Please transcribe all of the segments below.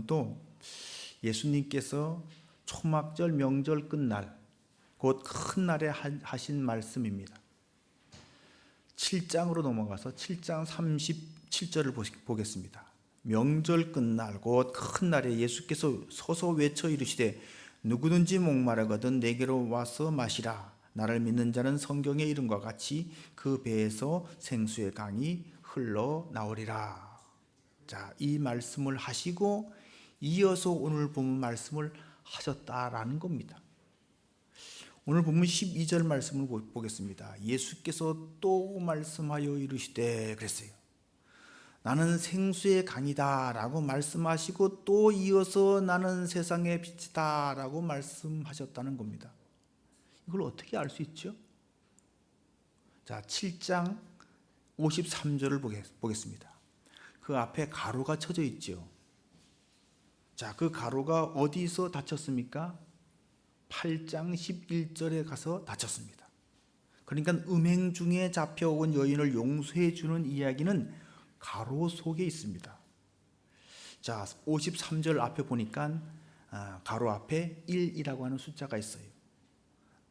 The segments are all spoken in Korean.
또 예수님께서 초막절 명절 끝날 곧 큰 날에 하신 말씀입니다. 7장으로 넘어가서 7장 37절을 보겠습니다. 명절 끝날 곧 큰 날에 예수께서 서서 외쳐 이르시되 누구든지 목마르거든 내게로 와서 마시라. 나를 믿는 자는 성경의 이름과 같이 그 배에서 생수의 강이 흘러나오리라. 자, 이 말씀을 하시고 이어서 오늘 본문 말씀을 하셨다라는 겁니다. 오늘 본문 12절 말씀을 보겠습니다. 예수께서 또 말씀하여 이르시되 그랬어요. 나는 생수의 강이다 라고 말씀하시고 또 이어서 나는 세상의 빛이다 라고 말씀하셨다는 겁니다. 이걸 어떻게 알 수 있죠? 자, 7장 53절을 보겠습니다. 그 앞에 가로가 쳐져 있죠. 자, 그 가로가 어디서 닫혔습니까? 8장 11절에 가서 닫혔습니다. 그러니까 음행 중에 잡혀온 여인을 용서해 주는 이야기는 가로 속에 있습니다. 자, 53절 앞에 보니까 가로 앞에 1이라고 하는 숫자가 있어요.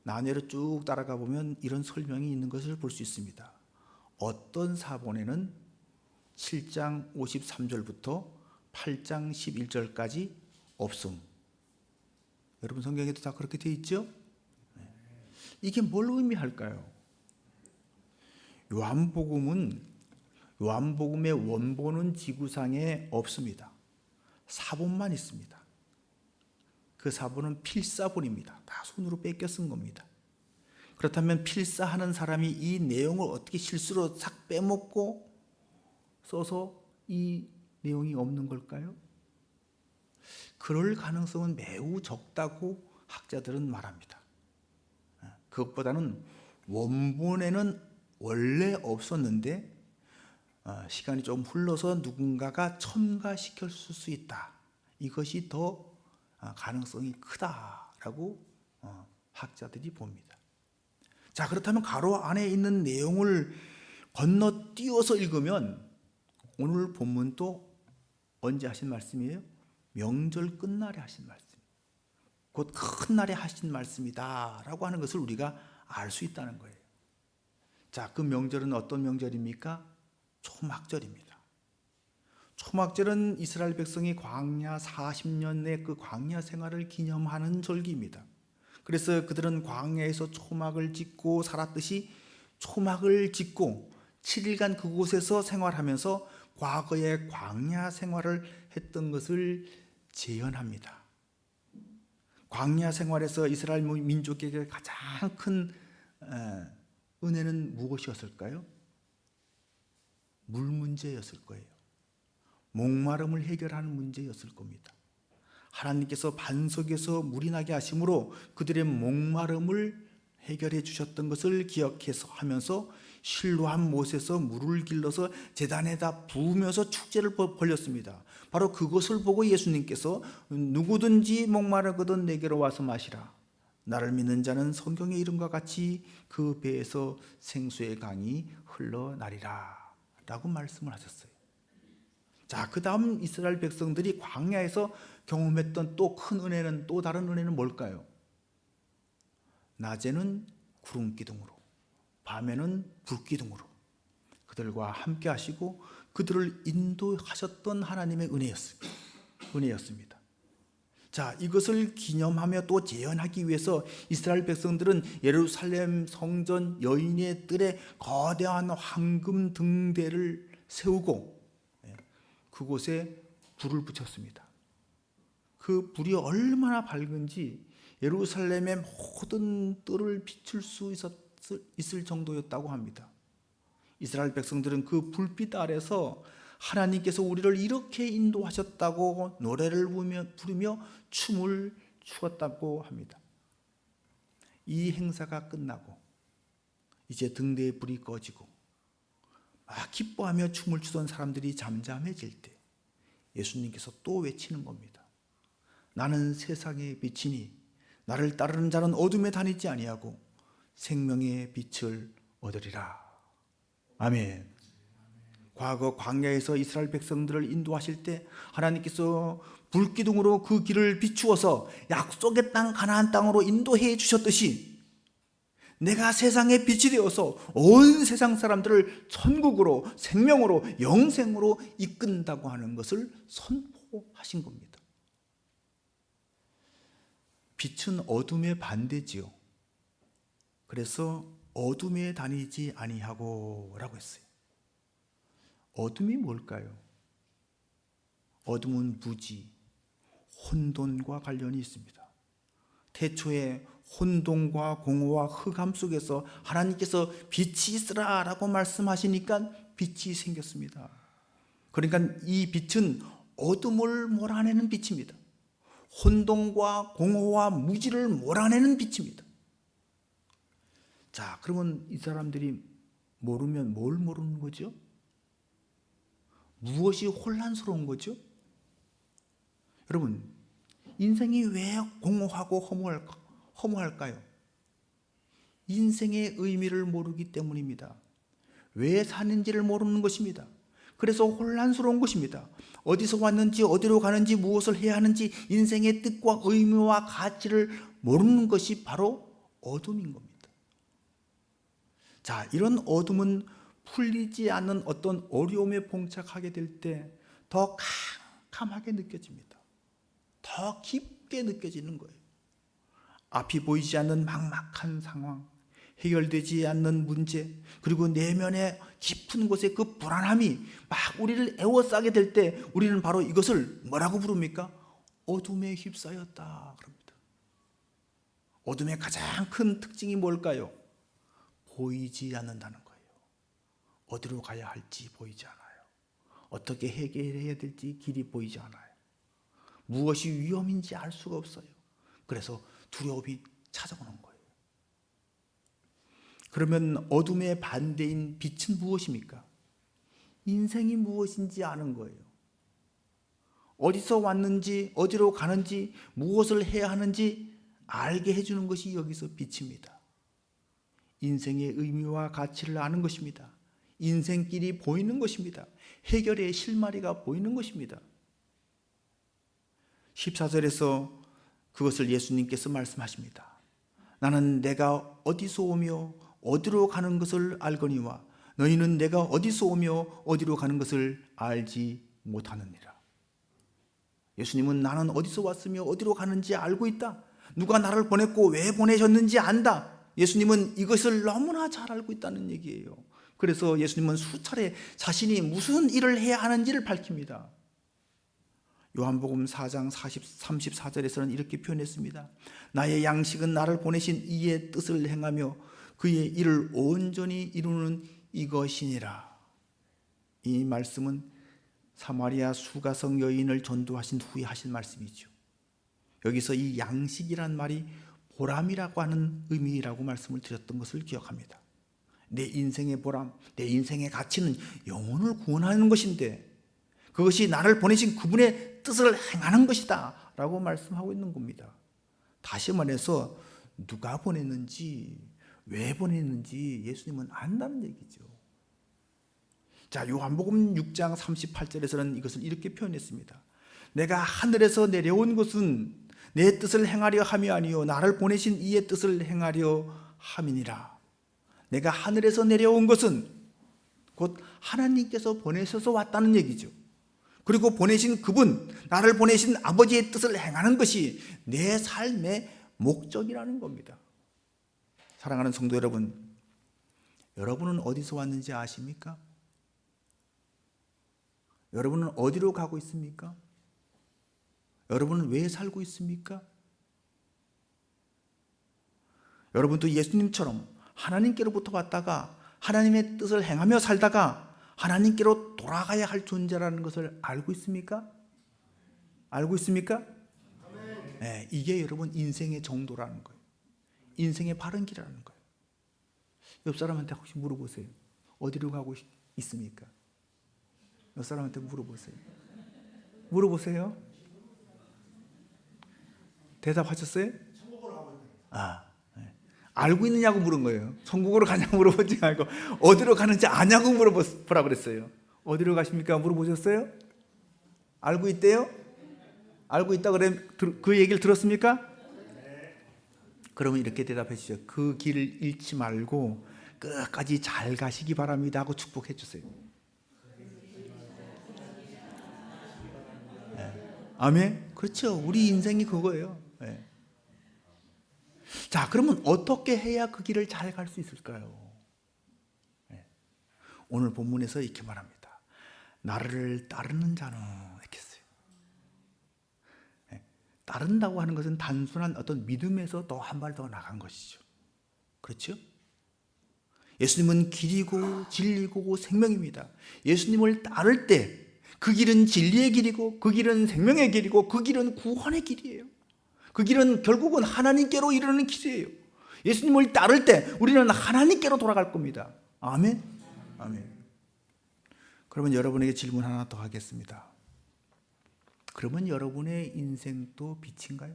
나뇌로 쭉 따라가 보면 이런 설명이 있는 것을 볼 수 있습니다. 어떤 사본에는 7장 53절부터 8장 11절까지 없음. 여러분 성경에도 다 그렇게 되어 있죠? 이게 뭘 의미할까요? 요한복음의 원본은 지구상에 없습니다. 사본만 있습니다. 그 사본은 필사본입니다. 다 손으로 뺏겨 쓴 겁니다. 그렇다면 필사하는 사람이 이 내용을 어떻게 실수로 싹 빼먹고 써서 이 내용이 없는 걸까요? 그럴 가능성은 매우 적다고 학자들은 말합니다. 그것보다는 원본에는 원래 없었는데 시간이 좀 흘러서 누군가가 첨가시켰을 수 있다. 이것이 더 가능성이 크다라고 학자들이 봅니다. 자, 그렇다면 가로 안에 있는 내용을 건너뛰어서 읽으면 오늘 본문도 언제 하신 말씀이에요? 명절 끝날에 하신 말씀. 곧 큰 날에 하신 말씀이다 라고 하는 것을 우리가 알 수 있다는 거예요. 자, 그 명절은 어떤 명절입니까? 초막절입니다. 초막절은 이스라엘 백성이 광야 40년의 그 광야 생활을 기념하는 절기입니다. 그래서 그들은 광야에서 초막을 짓고 살았듯이 초막을 짓고 7일간 그곳에서 생활하면서 과거의 광야 생활을 했던 것을 재현합니다. 광야 생활에서 이스라엘 민족에게 가장 큰 은혜는 무엇이었을까요? 물 문제였을 거예요. 목마름을 해결하는 문제였을 겁니다. 하나님께서 반석에서 물이 나게 하심으로 그들의 목마름을 해결해 주셨던 것을 기억해서 하면서 실로한 못에서 물을 길러서 제단에다 부으면서 축제를 벌였습니다. 바로 그것을 보고 예수님께서 누구든지 목마르거든 내게로 와서 마시라. 나를 믿는 자는 성경의 이름과 같이 그 배에서 생수의 강이 흘러나리라 라고 말씀을 하셨어요. 자, 그 다음 이스라엘 백성들이 광야에서 경험했던 또 큰 은혜는, 또 다른 은혜는 뭘까요? 낮에는 구름 기둥으로, 밤에는 불 기둥으로 그들과 함께 하시고 그들을 인도하셨던 하나님의 은혜였습니다. 자, 이것을 기념하며 또 재현하기 위해서 이스라엘 백성들은 예루살렘 성전 여인의 뜰에 거대한 황금 등대를 세우고 그곳에 불을 붙였습니다. 그 불이 얼마나 밝은지 예루살렘의 모든 뜰을 비출 수 있을 정도였다고 합니다. 이스라엘 백성들은 그 불빛 아래서 하나님께서 우리를 이렇게 인도하셨다고 노래를 부르며 춤을 추었다고 합니다. 이 행사가 끝나고 이제 등대의 불이 꺼지고 막 기뻐하며 춤을 추던 사람들이 잠잠해질 때 예수님께서 또 외치는 겁니다. 나는 세상의 빛이니 나를 따르는 자는 어둠에 다니지 아니하고 생명의 빛을 얻으리라. 아멘. 과거 광야에서 이스라엘 백성들을 인도하실 때 하나님께서 불기둥으로 그 길을 비추어서 약속의 땅 가나안 땅으로 인도해 주셨듯이 내가 세상의 빛이 되어서 온 세상 사람들을 천국으로, 생명으로, 영생으로 이끈다고 하는 것을 선포하신 겁니다. 빛은 어둠의 반대지요. 그래서 어둠에 다니지 아니하고 라고 했어요. 어둠이 뭘까요? 어둠은 무지, 혼돈과 관련이 있습니다. 태초에 혼돈과 공허와 흑암 속에서 하나님께서 빛이 있으라 라고 말씀하시니까 빛이 생겼습니다. 그러니까 이 빛은 어둠을 몰아내는 빛입니다. 혼돈과 공허와 무지를 몰아내는 빛입니다. 자, 그러면 이 사람들이 모르면 뭘 모르는 거죠? 무엇이 혼란스러운 거죠? 여러분, 인생이 왜 공허하고 허무할까요? 인생의 의미를 모르기 때문입니다. 왜 사는지를 모르는 것입니다. 그래서 혼란스러운 것입니다. 어디서 왔는지, 어디로 가는지, 무엇을 해야 하는지 인생의 뜻과 의미와 가치를 모르는 것이 바로 어둠인 겁니다. 자, 이런 어둠은 풀리지 않는 어떤 어려움에 봉착하게 될 때 더 캄캄하게 느껴집니다. 더 깊게 느껴지는 거예요. 앞이 보이지 않는 막막한 상황, 해결되지 않는 문제, 그리고 내면의 깊은 곳에 그 불안함이 막 우리를 에워싸게 될 때 우리는 바로 이것을 뭐라고 부릅니까? 어둠에 휩싸였다 그럽니다. 어둠의 가장 큰 특징이 뭘까요? 보이지 않는다는 거예요. 어디로 가야 할지 보이지 않아요. 어떻게 해결해야 될지 길이 보이지 않아요. 무엇이 위험인지 알 수가 없어요. 그래서 두려움이 찾아오는 거예요. 그러면 어둠의 반대인 빛은 무엇입니까? 인생이 무엇인지 아는 거예요. 어디서 왔는지, 어디로 가는지, 무엇을 해야 하는지 알게 해주는 것이 여기서 빛입니다. 인생의 의미와 가치를 아는 것입니다. 인생길이 보이는 것입니다. 해결의 실마리가 보이는 것입니다. 14절에서 그것을 예수님께서 말씀하십니다. 나는 내가 어디서 오며 어디로 가는 것을 알거니와 너희는 내가 어디서 오며 어디로 가는 것을 알지 못하느니라. 예수님은 나는 어디서 왔으며 어디로 가는지 알고 있다. 누가 나를 보냈고 왜 보내셨는지 안다. 예수님은 이것을 너무나 잘 알고 있다는 얘기예요. 그래서 예수님은 수차례 자신이 무슨 일을 해야 하는지를 밝힙니다. 요한복음 4장 34절에서는 이렇게 표현했습니다. 나의 양식은 나를 보내신 이의 뜻을 행하며 그의 일을 온전히 이루는 이것이니라. 이 말씀은 사마리아 수가성 여인을 전도하신 후에 하신 말씀이죠. 여기서 이 양식이란 말이 보람이라고 하는 의미라고 말씀을 드렸던 것을 기억합니다. 내 인생의 보람, 내 인생의 가치는 영혼을 구원하는 것인데 그것이 나를 보내신 그분의 뜻을 행하는 것이다 라고 말씀하고 있는 겁니다. 다시 말해서 누가 보냈는지 왜 보냈는지 예수님은 안다는 얘기죠. 자, 요한복음 6장 38절에서는 이것을 이렇게 표현했습니다. 내가 하늘에서 내려온 것은 내 뜻을 행하려 함이 아니요 나를 보내신 이의 뜻을 행하려 함이니라. 내가 하늘에서 내려온 것은 곧 하나님께서 보내셔서 왔다는 얘기죠. 그리고 보내신 그분, 나를 보내신 아버지의 뜻을 행하는 것이 내 삶의 목적이라는 겁니다. 사랑하는 성도 여러분, 여러분은 어디서 왔는지 아십니까? 여러분은 어디로 가고 있습니까? 여러분은 왜 살고 있습니까? 여러분도 예수님처럼 하나님께로부터 왔다가 하나님의 뜻을 행하며 살다가 하나님께로 돌아가야 할 존재라는 것을 알고 있습니까? 알고 있습니까? 네, 이게 여러분 인생의 정도라는 거예요. 인생의 바른 길이라는 거예요. 옆 사람한테 혹시 물어보세요. 어디로 가고 있습니까? 옆 사람한테 물어보세요. 물어보세요. 대답하셨어요? 천국으로 가고 있는. 알고 있느냐고 물은 거예요. 천국으로 가냐고 물어보지 말고 어디로 가는지 아냐고 물어보라 그랬어요. 어디로 가십니까? 물어보셨어요? 알고 있대요? 알고 있다 그래 그 얘기를 들었습니까? 그러면 이렇게 대답해 주죠. 그 길을 잃지 말고 끝까지 잘 가시기 바랍니다 하고 축복해 주세요. 아멘. 그렇죠. 우리 인생이 그거예요. 네. 자, 그러면 어떻게 해야 그 길을 잘 갈 수 있을까요? 네. 오늘 본문에서 이렇게 말합니다. 나를 따르는 자는 이렇게 했어요. 네. 따른다고 하는 것은 단순한 어떤 믿음에서 또 한 발 더 나간 것이죠. 그렇죠? 예수님은 길이고 진리고 생명입니다. 예수님을 따를 때 그 길은 진리의 길이고 그 길은 생명의 길이고 그 길은 구원의 길이에요. 그 길은 결국은 하나님께로 이르는 길이에요. 예수님을 따를 때 우리는 하나님께로 돌아갈 겁니다. 아멘. 아멘. 그러면 여러분에게 질문 하나 더 하겠습니다. 그러면 여러분의 인생도 빛인가요?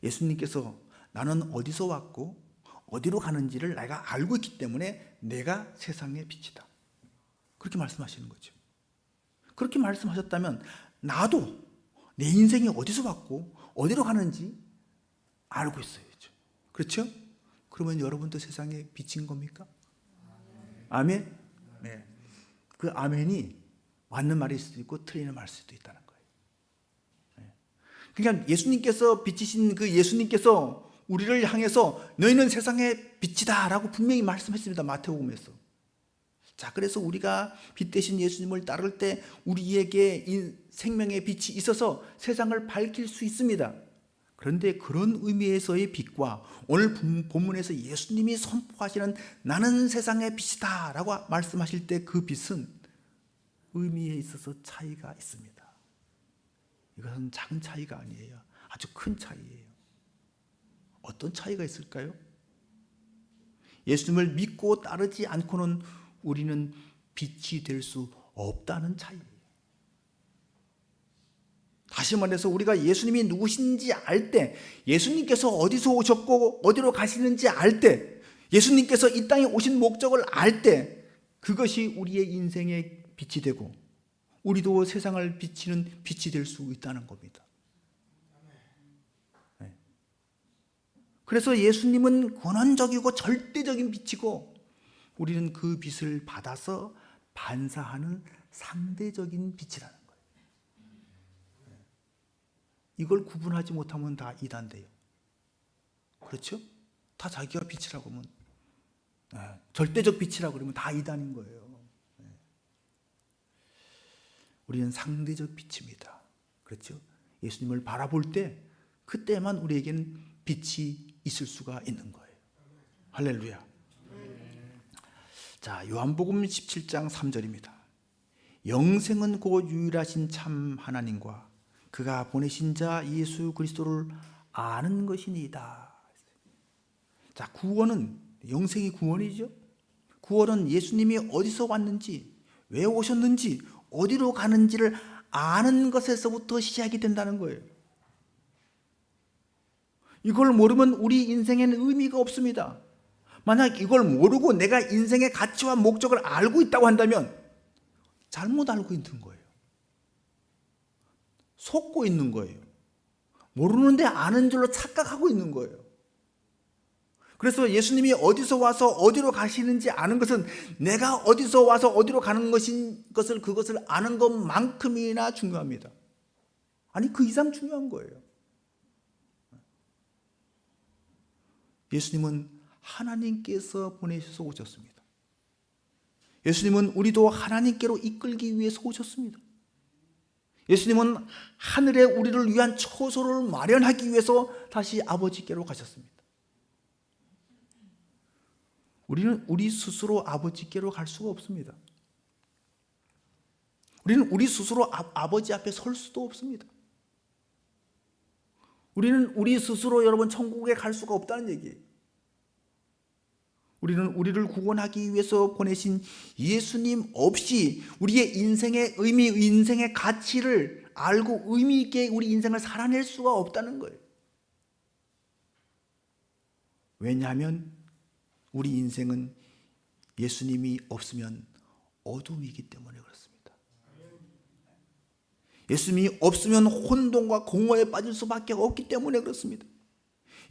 예수님께서 나는 어디서 왔고 어디로 가는지를 내가 알고 있기 때문에 내가 세상의 빛이다. 그렇게 말씀하시는 거죠. 그렇게 말씀하셨다면 나도 내 인생이 어디서 왔고 어디로 가는지 알고 있어야죠. 그렇죠? 그러면 여러분도 세상의 빛인 겁니까? 아멘? 네. 그 아멘이 맞는 말일 수도 있고 틀리는 말일 수도 있다는 거예요. 네. 그러니까 예수님께서 빛이신 그 예수님께서 우리를 향해서 너희는 세상의 빛이다 라고 분명히 말씀했습니다. 마태복음에서. 자, 그래서 우리가 빛 대신 예수님을 따를 때 우리에게 이 생명의 빛이 있어서 세상을 밝힐 수 있습니다. 그런데 그런 의미에서의 빛과 오늘 본문에서 예수님이 선포하시는 나는 세상의 빛이다 라고 말씀하실 때 그 빛은 의미에 있어서 차이가 있습니다. 이것은 작은 차이가 아니에요. 아주 큰 차이예요. 어떤 차이가 있을까요? 예수님을 믿고 따르지 않고는 우리는 빛이 될 수 없다는 차이예요. 다시 말해서 우리가 예수님이 누구신지 알 때, 예수님께서 어디서 오셨고 어디로 가시는지 알 때, 예수님께서 이 땅에 오신 목적을 알 때, 그것이 우리의 인생의 빛이 되고 우리도 세상을 비치는 빛이 될 수 있다는 겁니다. 네. 그래서 예수님은 권한적이고 절대적인 빛이고 우리는 그 빛을 받아서 반사하는 상대적인 빛이라는 거예요. 이걸 구분하지 못하면 다 이단돼요. 그렇죠? 다 자기가 빛이라고 하면 절대적 빛이라고 그러면 다 이단인 거예요. 우리는 상대적 빛입니다. 그렇죠? 예수님을 바라볼 때 그때만 우리에게는 빛이 있을 수가 있는 거예요. 할렐루야. 자, 요한복음 17장 3절입니다. 영생은 곧 유일하신 참 하나님과 그가 보내신 자 예수 그리스도를 아는 것이니이다. 자, 구원은 영생이 구원이죠. 구원은 예수님이 어디서 왔는지, 왜 오셨는지, 어디로 가는지를 아는 것에서부터 시작이 된다는 거예요. 이걸 모르면 우리 인생에는 의미가 없습니다. 만약 이걸 모르고 내가 인생의 가치와 목적을 알고 있다고 한다면 잘못 알고 있는 거예요. 속고 있는 거예요. 모르는데 아는 줄로 착각하고 있는 거예요. 그래서 예수님이 어디서 와서 어디로 가시는지 아는 것은 내가 어디서 와서 어디로 가는 그것을 아는 것만큼이나 중요합니다. 아니, 그 이상 중요한 거예요. 예수님은 하나님께서 보내셔서 오셨습니다. 예수님은 우리도 하나님께로 이끌기 위해서 오셨습니다. 예수님은 하늘에 우리를 위한 처소를 마련하기 위해서 다시 아버지께로 가셨습니다. 우리는 우리 스스로 아버지께로 갈 수가 없습니다. 우리는 우리 스스로 아버지 앞에 설 수도 없습니다. 우리는 우리 스스로 여러분 천국에 갈 수가 없다는 얘기예요. 우리는 우리를 구원하기 위해서 보내신 예수님 없이 우리의 인생의 의미, 인생의 가치를 알고 의미 있게 우리 인생을 살아낼 수가 없다는 거예요. 왜냐하면 우리 인생은 예수님이 없으면 어둠이기 때문에 그렇습니다. 예수님이 없으면 혼돈과 공허에 빠질 수밖에 없기 때문에 그렇습니다.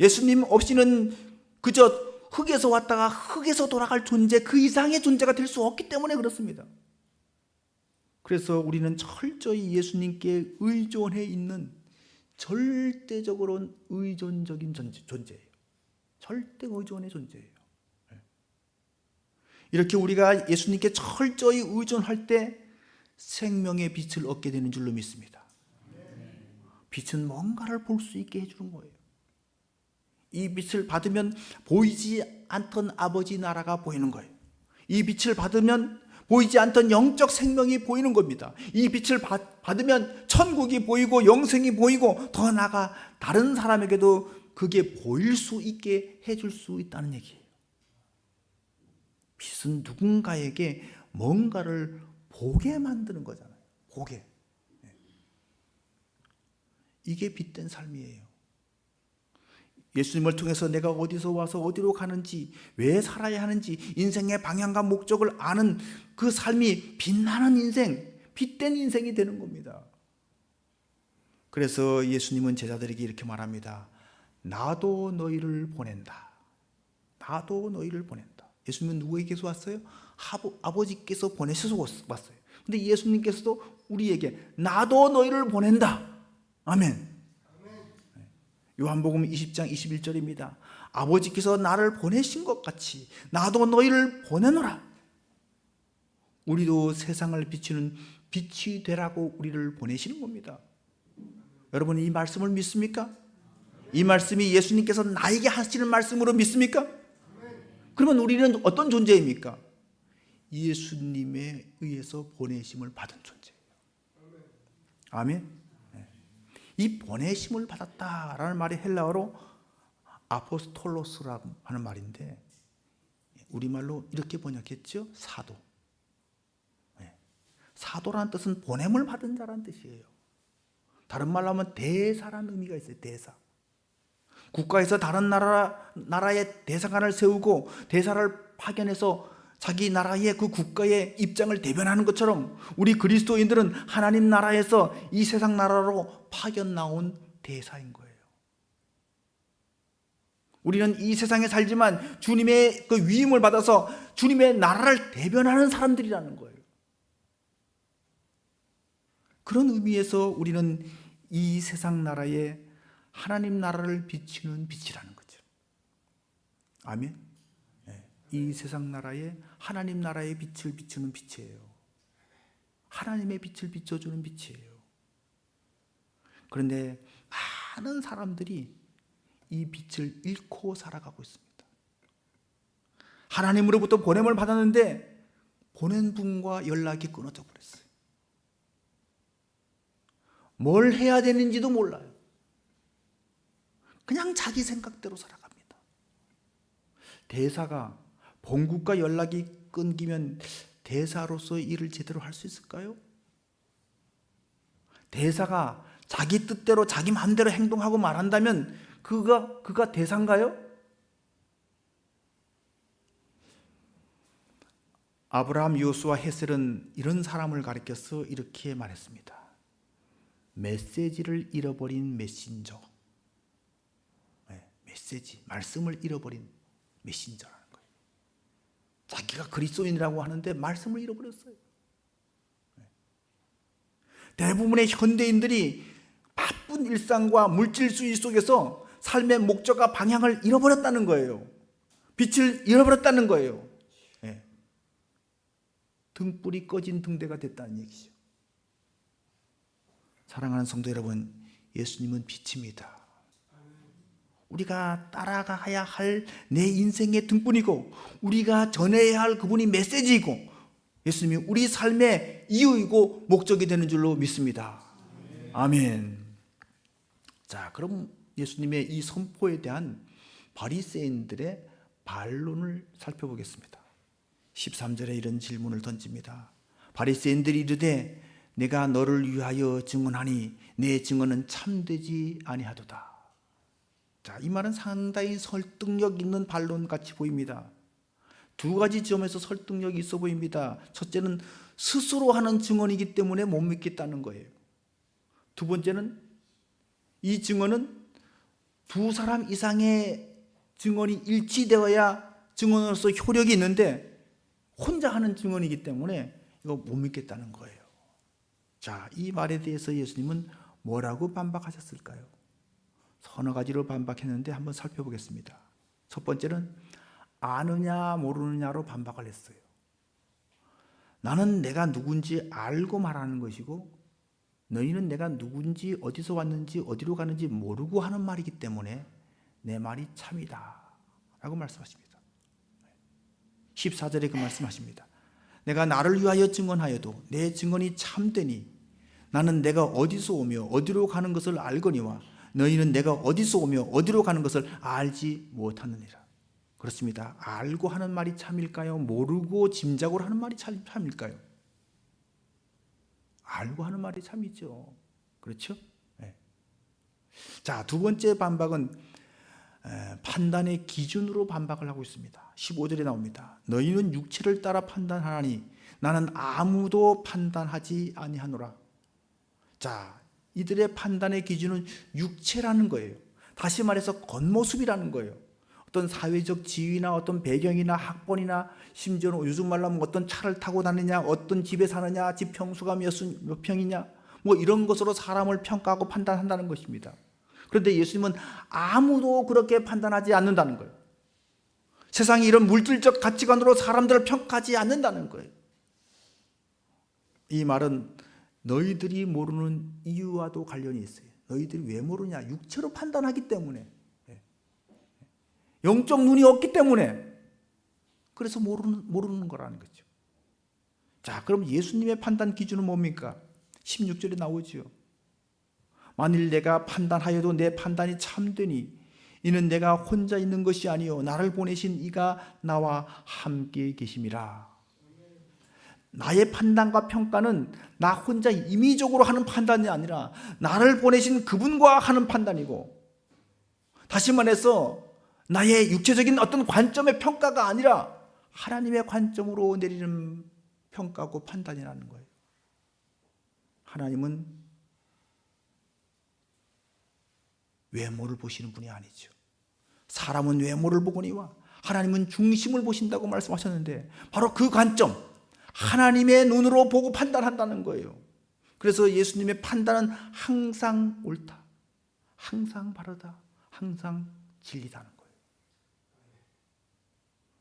예수님 없이는 그저 흙에서 왔다가 흙에서 돌아갈 존재, 그 이상의 존재가 될 수 없기 때문에 그렇습니다. 그래서 우리는 철저히 예수님께 의존해 있는 절대적으로 의존적인 존재예요. 절대 의존의 존재예요. 이렇게 우리가 예수님께 철저히 의존할 때 생명의 빛을 얻게 되는 줄로 믿습니다. 빛은 뭔가를 볼 수 있게 해주는 거예요. 이 빛을 받으면 보이지 않던 아버지 나라가 보이는 거예요. 이 빛을 받으면 보이지 않던 영적 생명이 보이는 겁니다. 이 빛을 받으면 천국이 보이고 영생이 보이고 더 나아가 다른 사람에게도 그게 보일 수 있게 해줄 수 있다는 얘기예요. 빛은 누군가에게 뭔가를 보게 만드는 거잖아요. 보게. 이게 빛된 삶이에요. 예수님을 통해서 내가 어디서 와서 어디로 가는지, 왜 살아야 하는지, 인생의 방향과 목적을 아는 그 삶이 빛나는 인생, 빛된 인생이 되는 겁니다. 그래서 예수님은 제자들에게 이렇게 말합니다. 나도 너희를 보낸다. 나도 너희를 보낸다. 예수님은 누구에게서 왔어요? 아버지께서 보내셔서 왔어요. 근데 예수님께서도 우리에게 나도 너희를 보낸다. 아멘. 요한복음 20장 21절입니다. 아버지께서 나를 보내신 것 같이 나도 너희를 보내노라. 우리도 세상을 비추는 빛이 되라고 우리를 보내시는 겁니다. 여러분 이 말씀을 믿습니까? 이 말씀이 예수님께서 나에게 하시는 말씀으로 믿습니까? 그러면 우리는 어떤 존재입니까? 예수님에 의해서 보내심을 받은 존재예요. 아멘. 이 보내심을 받았다라는 말이 헬라어로 아포스톨로스라고 하는 말인데 우리말로 이렇게 번역했죠. 사도. 사도라는 뜻은 보냄을 받은 자라는 뜻이에요. 다른 말로 하면 대사라는 의미가 있어요. 대사. 국가에서 다른 나라의 대사관을 세우고 대사를 파견해서 자기 나라의 그 국가의 입장을 대변하는 것처럼 우리 그리스도인들은 하나님 나라에서 이 세상 나라로 파견 나온 대사인 거예요. 우리는 이 세상에 살지만 주님의 그 위임을 받아서 주님의 나라를 대변하는 사람들이라는 거예요. 그런 의미에서 우리는 이 세상 나라에 하나님 나라를 비추는 빛이라는 거죠. 아멘. 이 세상 나라에 하나님 나라의 빛을 비추는 빛이에요. 하나님의 빛을 비춰주는 빛이에요. 그런데 많은 사람들이 이 빛을 잃고 살아가고 있습니다. 하나님으로부터 보냄을 받았는데 보낸 분과 연락이 끊어져 버렸어요. 뭘 해야 되는지도 몰라요. 그냥 자기 생각대로 살아갑니다. 대사가 본국과 연락이 끊기면 대사로서 일을 제대로 할 수 있을까요? 대사가 자기 뜻대로 자기 마음대로 행동하고 말한다면 그가 대사인가요? 아브라함, 요수아, 헤셀은 이런 사람을 가리켜서 이렇게 말했습니다. 메시지를 잃어버린 메신저. 메시지, 말씀을 잃어버린 메신저라는 거예요. 자기가 그리스도인이라고 하는데 말씀을 잃어버렸어요. 대부분의 현대인들이 바쁜 일상과 물질 수위 속에서 삶의 목적과 방향을 잃어버렸다는 거예요. 빛을 잃어버렸다는 거예요. 등불이 꺼진 등대가 됐다는 얘기죠. 사랑하는 성도 여러분, 예수님은 빛입니다. 우리가 따라가야 할 내 인생의 등불이고 우리가 전해야 할 그분이 메시지이고 예수님이 우리 삶의 이유이고 목적이 되는 줄로 믿습니다. 아멘. 자, 그럼 예수님의 이 선포에 대한 바리새인들의 반론을 살펴보겠습니다. 13절에 이런 질문을 던집니다. 바리새인들이 이르되 내가 너를 위하여 증언하니 내 증언은 참되지 아니하도다. 자, 이 말은 상당히 설득력 있는 반론같이 보입니다. 두 가지 점에서 설득력이 있어 보입니다. 첫째는 스스로 하는 증언이기 때문에 못 믿겠다는 거예요. 두 번째는 이 증언은 두 사람 이상의 증언이 일치되어야 증언으로서 효력이 있는데 혼자 하는 증언이기 때문에 이거 못 믿겠다는 거예요. 자, 이 말에 대해서 예수님은 뭐라고 반박하셨을까요? 서너 가지로 반박했는데 한번 살펴보겠습니다. 첫 번째는 아느냐 모르느냐로 반박을 했어요. 나는 내가 누군지 알고 말하는 것이고 너희는 내가 누군지 어디서 왔는지 어디로 가는지 모르고 하는 말이기 때문에 내 말이 참이다 라고 말씀하십니다. 14절에 그 말씀하십니다. 내가 나를 위하여 증언하여도 내 증언이 참되니 나는 내가 어디서 오며 어디로 가는 것을 알거니와 너희는 내가 어디서 오며 어디로 가는 것을 알지 못하느니라. 그렇습니다. 알고 하는 말이 참일까요? 모르고 짐작으로 하는 말이 참일까요? 알고 하는 말이 참이죠. 그렇죠? 네. 자, 두 번째 반박은 판단의 기준으로 반박을 하고 있습니다. 15절에 나옵니다. 너희는 육체를 따라 판단하니 나는 아무도 판단하지 아니하노라. 자, 이들의 판단의 기준은 육체라는 거예요. 다시 말해서 겉모습이라는 거예요. 어떤 사회적 지위나 어떤 배경이나 학번이나 심지어는 요즘 말로 하면 어떤 차를 타고 다니냐, 어떤 집에 사느냐, 집 평수가 몇 평이냐, 뭐 이런 것으로 사람을 평가하고 판단한다는 것입니다. 그런데 예수님은 아무도 그렇게 판단하지 않는다는 거예요. 세상이 이런 물질적 가치관으로 사람들을 평가하지 않는다는 거예요. 이 말은 너희들이 모르는 이유와도 관련이 있어요. 너희들이 왜 모르냐? 육체로 판단하기 때문에, 영적 눈이 없기 때문에, 그래서 모르는 거라는 거죠. 자, 그럼 예수님의 판단 기준은 뭡니까? 16절에 나오죠. 만일 내가 판단하여도 내 판단이 참되니 이는 내가 혼자 있는 것이 아니요 나를 보내신 이가 나와 함께 계심이라. 나의 판단과 평가는 나 혼자 임의적으로 하는 판단이 아니라 나를 보내신 그분과 하는 판단이고, 다시 말해서 나의 육체적인 어떤 관점의 평가가 아니라 하나님의 관점으로 내리는 평가고 판단이라는 거예요. 하나님은 외모를 보시는 분이 아니죠. 사람은 외모를 보거니와 하나님은 중심을 보신다고 말씀하셨는데 바로 그 관점, 하나님의 눈으로 보고 판단한다는 거예요. 그래서 예수님의 판단은 항상 옳다, 항상 바르다, 항상 진리다는 거예요.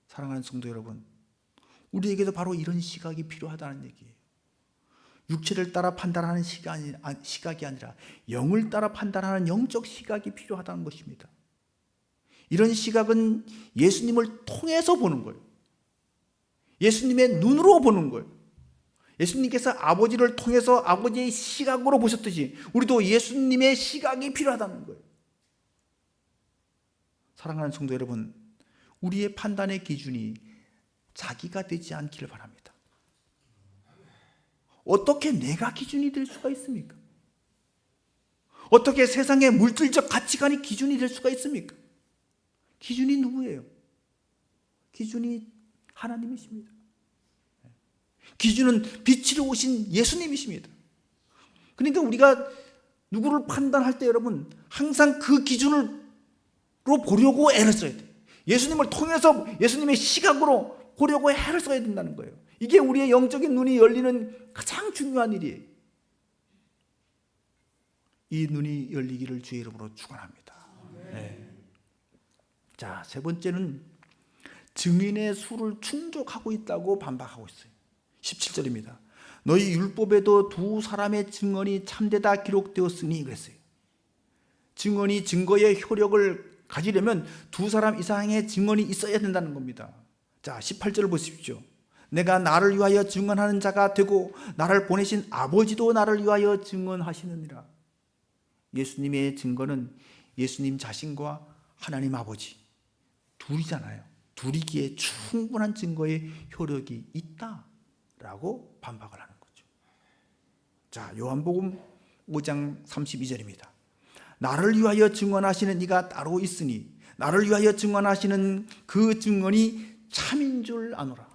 사랑하는 성도 여러분, 우리에게도 바로 이런 시각이 필요하다는 얘기예요. 육체를 따라 판단하는 시각이 아니라 영을 따라 판단하는 영적 시각이 필요하다는 것입니다. 이런 시각은 예수님을 통해서 보는 거예요. 예수님의 눈으로 보는 거예요. 예수님께서 아버지를 통해서 아버지의 시각으로 보셨듯이 우리도 예수님의 시각이 필요하다는 거예요. 사랑하는 성도 여러분, 우리의 판단의 기준이 자기가 되지 않기를 바랍니다. 어떻게 내가 기준이 될 수가 있습니까? 어떻게 세상의 물질적 가치관이 기준이 될 수가 있습니까? 기준이 누구예요? 기준이 하나님이십니다. 기준은 빛으로 오신 예수님이십니다. 그러니까 우리가 누구를 판단할 때 여러분 항상 그 기준으로 보려고 애를 써야 돼요. 예수님을 통해서 예수님의 시각으로 보려고 애를 써야 된다는 거예요. 이게 우리의 영적인 눈이 열리는 가장 중요한 일이에요. 이 눈이 열리기를 주의 이름으로 축원합니다. 네. 자, 세 번째는 증인의 수를 충족하고 있다고 반박하고 있어요. 17절입니다. 너희 율법에도 두 사람의 증언이 참되다 기록되었으니 그랬어요. 증언이 증거의 효력을 가지려면 두 사람 이상의 증언이 있어야 된다는 겁니다. 자, 18절을 보십시오. 내가 나를 위하여 증언하는 자가 되고 나를 보내신 아버지도 나를 위하여 증언하시느니라. 예수님의 증거는 예수님 자신과 하나님 아버지 둘이잖아요. 둘이기에 충분한 증거의 효력이 있다라고 반박을 하는 거죠. 자, 요한복음 5장 32절입니다. 나를 위하여 증언하시는 이가 따로 있으니 나를 위하여 증언하시는 그 증언이 참인 줄 아노라.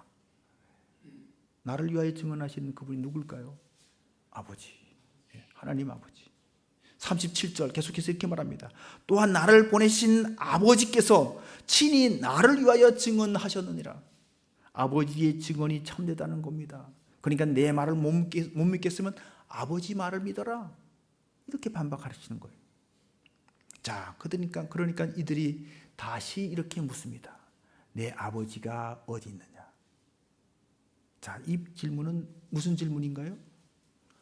나를 위하여 증언하시는 그분이 누굴까요? 아버지, 하나님 아버지. 37절 계속해서 이렇게 말합니다. 또한 나를 보내신 아버지께서 친히 나를 위하여 증언하셨느니라. 아버지의 증언이 참되다는 겁니다. 그러니까 내 말을 못 믿겠으면 아버지 말을 믿어라. 이렇게 반박하시는 거예요. 자, 그러니까 이들이 다시 이렇게 묻습니다. 내 아버지가 어디 있느냐? 자, 이 질문은 무슨 질문인가요?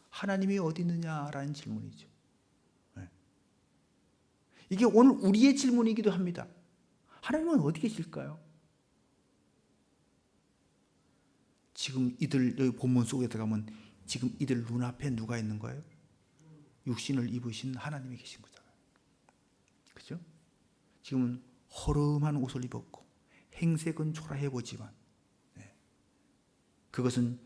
하나님이 어디 있느냐라는 질문이죠. 네. 이게 오늘 우리의 질문이기도 합니다. 하나님은 어디 계실까요? 지금 이들 여기 본문 속에 들어가면 지금 이들 눈앞에 누가 있는 거예요? 육신을 입으신 하나님이 계신 거잖아요. 그죠? 지금은 허름한 옷을 입었고 행색은 초라해 보지만 그것은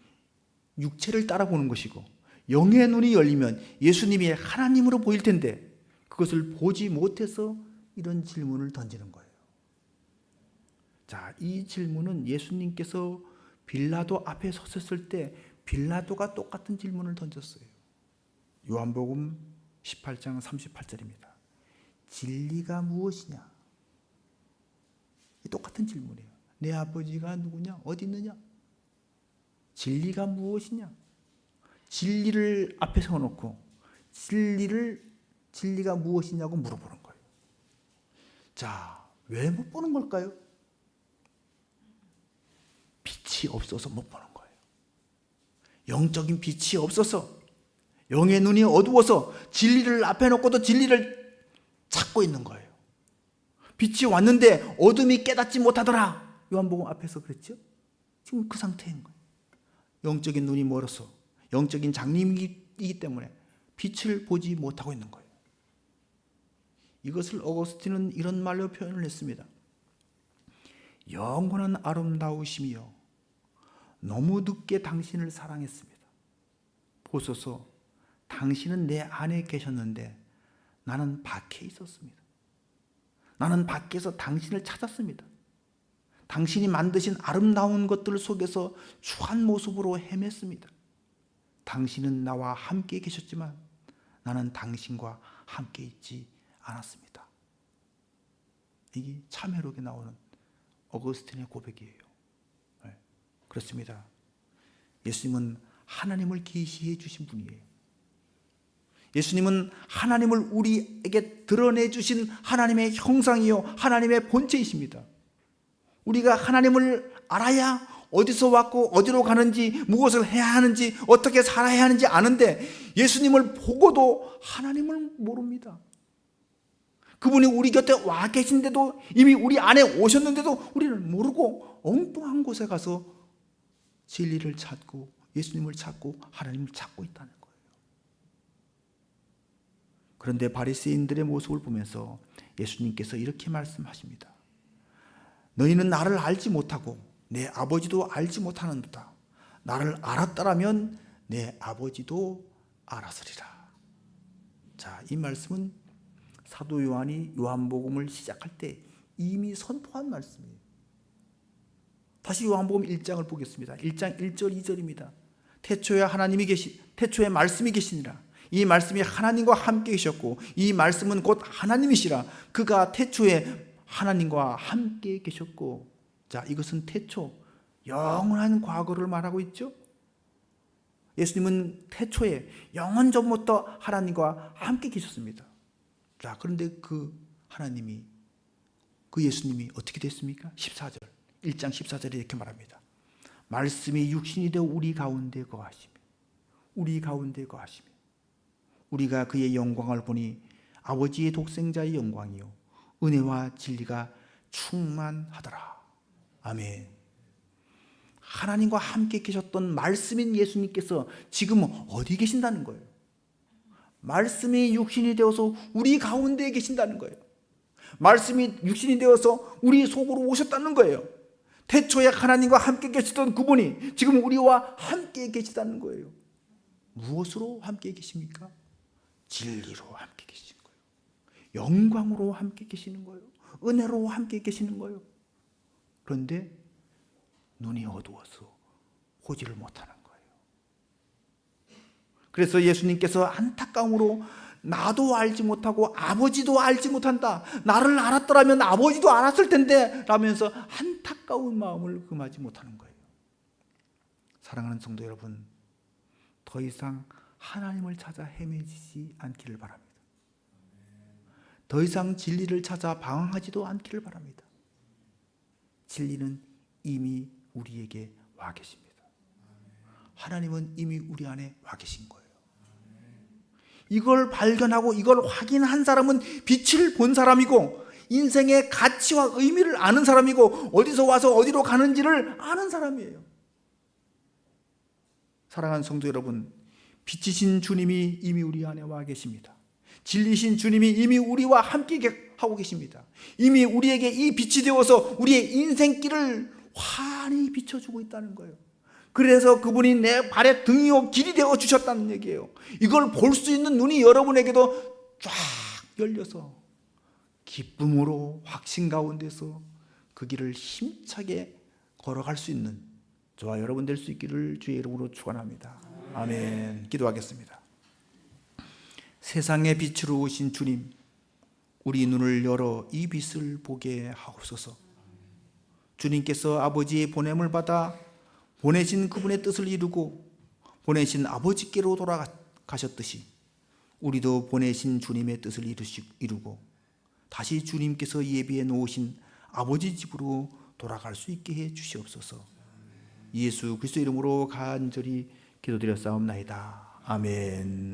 육체를 따라보는 것이고 영의 눈이 열리면 예수님이 하나님으로 보일 텐데 그것을 보지 못해서 이런 질문을 던지는 거예요. 자, 이 질문은 예수님께서 빌라도 앞에 섰을 때 빌라도가 똑같은 질문을 던졌어요. 요한복음 18장 38절입니다. 진리가 무엇이냐? 똑같은 질문이에요. 내 아버지가 누구냐? 어디 있느냐? 진리가 무엇이냐? 진리를 앞에 세워놓고 진리가 무엇이냐고 물어보는 거예요. 자, 왜 못 보는 걸까요? 빛이 없어서 못 보는 거예요. 영적인 빛이 없어서, 영의 눈이 어두워서 진리를 앞에 놓고도 진리를 찾고 있는 거예요. 빛이 왔는데 어둠이 깨닫지 못하더라. 요한복음 앞에서 그랬죠? 지금 그 상태인 거예요. 영적인 눈이 멀어서, 영적인 장님이기 때문에 빛을 보지 못하고 있는 거예요. 이것을 어거스틴은 이런 말로 표현을 했습니다. 영원한 아름다우심이여, 너무 늦게 당신을 사랑했습니다. 보소서, 당신은 내 안에 계셨는데 나는 밖에 있었습니다. 나는 밖에서 당신을 찾았습니다. 당신이 만드신 아름다운 것들 속에서 추한 모습으로 헤맸습니다. 당신은 나와 함께 계셨지만 나는 당신과 함께 있지 않았습니다. 이게 참회록에 나오는 어거스틴의 고백이에요. 네, 그렇습니다. 예수님은 하나님을 계시해 주신 분이에요. 예수님은 하나님을 우리에게 드러내 주신 하나님의 형상이요 하나님의 본체이십니다. 우리가 하나님을 알아야 어디서 왔고 어디로 가는지, 무엇을 해야 하는지, 어떻게 살아야 하는지 아는데 예수님을 보고도 하나님을 모릅니다. 그분이 우리 곁에 와 계신데도, 이미 우리 안에 오셨는데도 우리는 모르고 엉뚱한 곳에 가서 진리를 찾고 예수님을 찾고 하나님을 찾고 있다는 거예요. 그런데 바리새인들의 모습을 보면서 예수님께서 이렇게 말씀하십니다. 너희는 나를 알지 못하고 내 아버지도 알지 못하는도다. 나를 알았더라면 내 아버지도 알았으리라. 자, 이 말씀은 사도 요한이 요한복음을 시작할 때 이미 선포한 말씀이에요. 다시 요한복음 1장을 보겠습니다. 1장 1절 2절입니다. 태초에 말씀이 계시니라. 이 말씀이 하나님과 함께 계셨고 이 말씀은 곧 하나님이시라. 그가 태초에 하나님과 함께 계셨고. 자, 이것은 태초, 영원한 과거를 말하고 있죠. 예수님은 태초에 영원 전부터 하나님과 함께 계셨습니다. 자, 그런데 그 하나님이, 그 예수님이 어떻게 됐습니까? 14절, 1장 14절에 이렇게 말합니다. 말씀이 육신이 되어 우리 가운데 거하시며 우리가 그의 영광을 보니 아버지의 독생자의 영광이요 은혜와 진리가 충만하더라. 아멘. 하나님과 함께 계셨던 말씀인 예수님께서 지금 어디 계신다는 거예요? 말씀이 육신이 되어서 우리 가운데 계신다는 거예요. 말씀이 육신이 되어서 우리 속으로 오셨다는 거예요. 태초에 하나님과 함께 계시던 그분이 지금 우리와 함께 계시다는 거예요. 무엇으로 함께 계십니까? 진리로 함께 계시는 거예요. 영광으로 함께 계시는 거예요. 은혜로 함께 계시는 거예요. 그런데 눈이 어두워서 보지를 못하는 거예요. 그래서 예수님께서 안타까움으로 나도 알지 못하고 아버지도 알지 못한다. 나를 알았더라면 아버지도 알았을 텐데 라면서 안타까운 마음을 금하지 못하는 거예요. 사랑하는 성도 여러분, 더 이상 하나님을 찾아 헤매지지 않기를 바랍니다. 더 이상 진리를 찾아 방황하지도 않기를 바랍니다. 진리는 이미 우리에게 와 계십니다. 하나님은 이미 우리 안에 와 계신 거예요. 이걸 발견하고 이걸 확인한 사람은 빛을 본 사람이고 인생의 가치와 의미를 아는 사람이고 어디서 와서 어디로 가는지를 아는 사람이에요. 사랑하는 성도 여러분, 빛이신 주님이 이미 우리 안에 와 계십니다. 진리신 주님이 이미 우리와 함께 하고 계십니다. 이미 우리에게 이 빛이 되어서 우리의 인생길을 환히 비춰주고 있다는 거예요. 그래서 그분이 내 발의 등이요 길이 되어 주셨다는 얘기예요. 이걸 볼 수 있는 눈이 여러분에게도 쫙 열려서 기쁨으로 확신 가운데서 그 길을 힘차게 걸어갈 수 있는 저와 여러분 될 수 있기를 주의 이름으로 축원합니다. 아멘. 기도하겠습니다. 세상의 빛으로 오신 주님, 우리 눈을 열어 이 빛을 보게 하옵소서. 주님께서 아버지의 보냄을 받아 보내신 그분의 뜻을 이루고 보내신 아버지께로 돌아가셨듯이 우리도 보내신 주님의 뜻을 이루고 다시 주님께서 예비해 놓으신 아버지 집으로 돌아갈 수 있게 해 주시옵소서. 예수 그리스도 이름으로 간절히 기도드렸사옵나이다. 아멘.